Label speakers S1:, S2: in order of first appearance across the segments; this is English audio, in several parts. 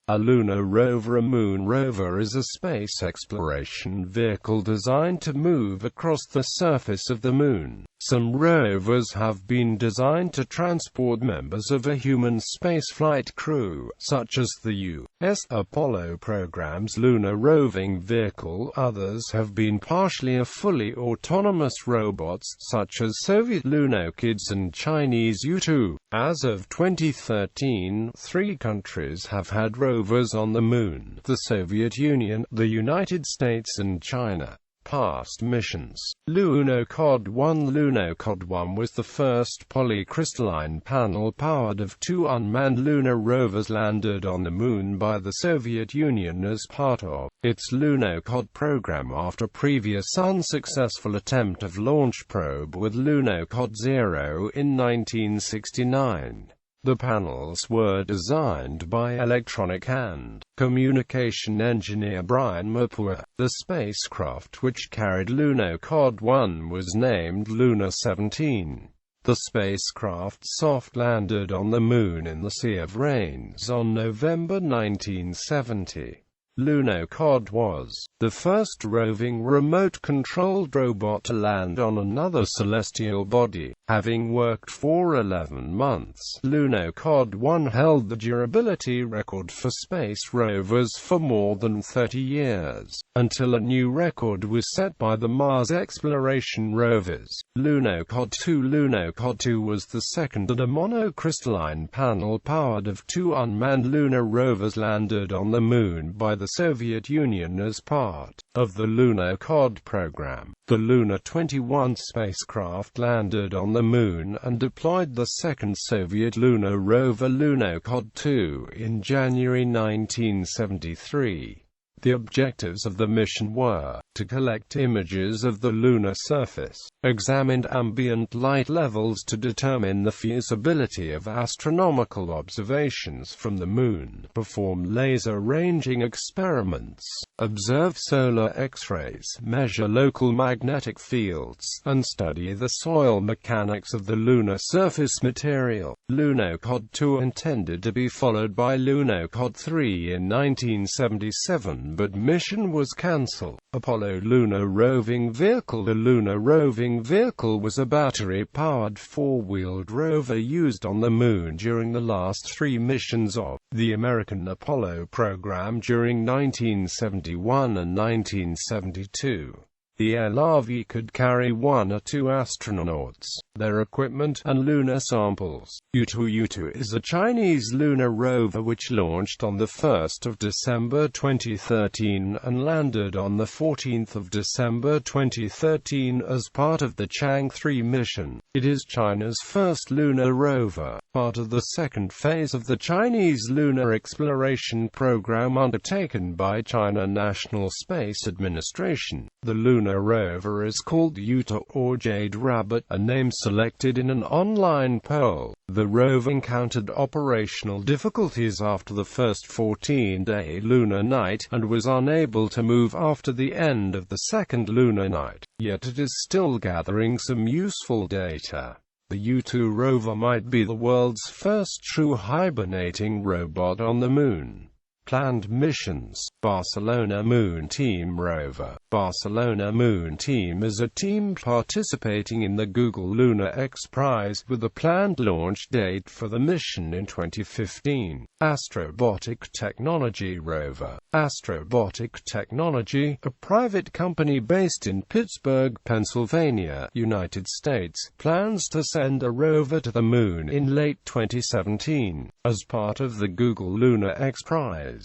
S1: A lunar rover. A moon rover is a space exploration vehicle designed to move across the surface of the moon. Some rovers have been designed to transport members of a human spaceflight crew, such as the U.S.Apollo program's Lunar Roving Vehicle. Others have been partially or fully autonomous robots, such as Soviet Lunokhods and Chinese Yutu. As of 2013, 3 countries have had rovers on the Moon: the Soviet Union, the United States and China. Past missions: Lunokhod 1. Lunokhod 1 was the first polycrystalline panel powered of 2 unmanned lunar rovers landed on the Moon by the Soviet Union as part of its Lunokhod program after previous unsuccessful attempt of launch probe with Lunokhod 0 in 1969. The panels were designed by electronic and communication engineer Brian Mapua. The spacecraft which carried Lunokhod 1 was named Lunar 17. The spacecraft soft-landed on the Moon in the Sea of Rains on November 1970. Lunokhod was the first roving remote-controlled robot to land on another celestial body, having worked for 11 months. Lunokhod 1 held the durability record for space rovers for more than 30 years, until a new record was set by the Mars exploration rovers. Lunokhod 2. Lunokhod 2 was the second and a monocrystalline panel powered of 2 unmanned lunar rovers landed on the Moon by the Soviet Union as part of the Lunokhod program. The Lunar 21 spacecraft landed on the Moon and deployed the second Soviet lunar rover Lunokhod 2 in January 1973. The objectives of the mission were to collect images of the lunar surface, examine ambient light levels to determine the feasibility of astronomical observations from the Moon, perform laser ranging experiments, observe solar X-rays, measure local magnetic fields, and study the soil mechanics of the lunar surface material. Lunokhod 2 intended to be followed by Lunokhod 3 in 1977, but mission was cancelled. Apollo Lunar Roving Vehicle. The Lunar Roving Vehicle was a battery-powered 4-wheeled rover used on the Moon during the last 3 missions of the American Apollo program during 1971 and 1972. The LRV could carry 1 or 2 astronauts, their equipment, and lunar samples. Yutu.As is a Chinese lunar rover which launched on 1 December 2013 and landed on 14 December 2013 as part of the Chang'e 3 mission. It is China's first lunar rover, part of the second phase of the Chinese lunar exploration program undertaken by China National Space Administration. The lunar rover is called Yutu or Jade Rabbit, a name selected in an online poll. The rover encountered operational difficulties after the first 14-day lunar night, and was unable to move after the end of the second lunar night, yet it is still gathering some useful data. The Yutu rover might be the world's first true hibernating robot on the Moon. Planned missions: Barcelona Moon Team rover. Barcelona Moon Team is a team participating in the Google Lunar X Prize, with a planned launch date for the mission in 2015. Astrobotic Technology rover. Astrobotic Technology, a private company based in Pittsburgh, Pennsylvania, United States, plans to send a rover to the Moon in late 2017, as part of the Google Lunar X Prize.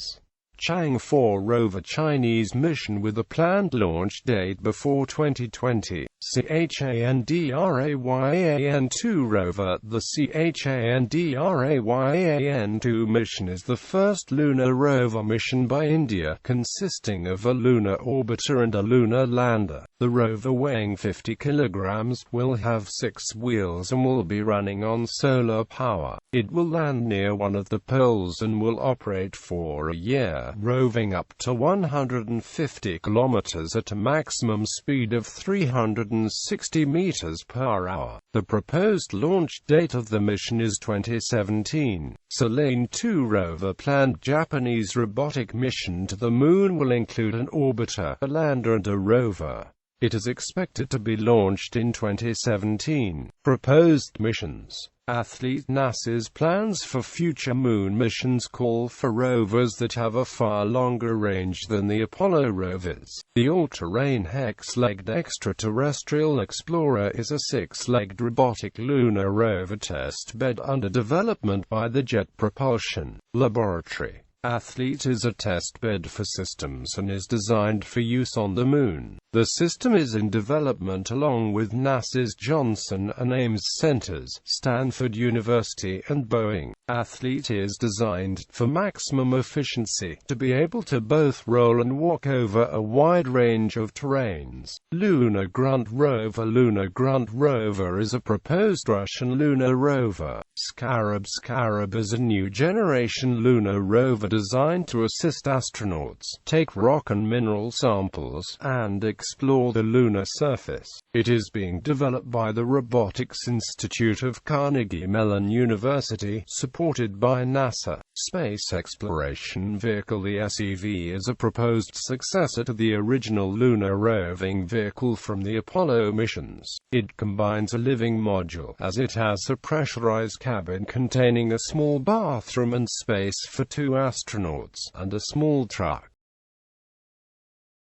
S1: Chang'e 4 rover. Chinese mission with a planned launch date before 2020. Chandrayaan-2 rover. The Chandrayaan-2 mission is the first lunar rover mission by India, consisting of a lunar orbiter and a lunar lander. The rover, weighing 50 kilograms, will have 6 wheels and will be running on solar power. It will land near one of the poles and will operate for a year rover, roving up to 150 kilometers at a maximum speed of 360 meters per hour. The proposed launch date of the mission is 2017. Selene 2 rover planned Japanese robotic mission to the Moon will include an orbiter, a lander and a rover. It is expected to be launched in 2017. Proposed missions. Athlete NASA's plans for future Moon missions call for rovers that have a far longer range than the Apollo rovers. The all-terrain hex-legged extraterrestrial explorer is a six-legged robotic lunar rover test bed under development by the Jet Propulsion Laboratory. Athlete is a test bed for systems and is designed for use on the Moon. The system is in development along with NASA's Johnson and Ames centers, Stanford University and Boeing. Athlete is designed, for maximum efficiency, to be able to both roll and walk over a wide range of terrains. Lunar Grunt Rover. Lunar Grunt Rover is a proposed Russian lunar rover. Scarab. Scarab is a new generation lunar rover designed to assist astronauts, take rock and mineral samples, and explore the lunar surface. It is being developed by the Robotics Institute of Carnegie Mellon University, supported by NASA. Space Exploration Vehicle. The SEV is a proposed successor to the original Lunar Roving Vehicle from the Apollo missions. It combines a living module, as it has a pressurized cabin containing a small bathroom and space for 2 astronauts, and a small truck.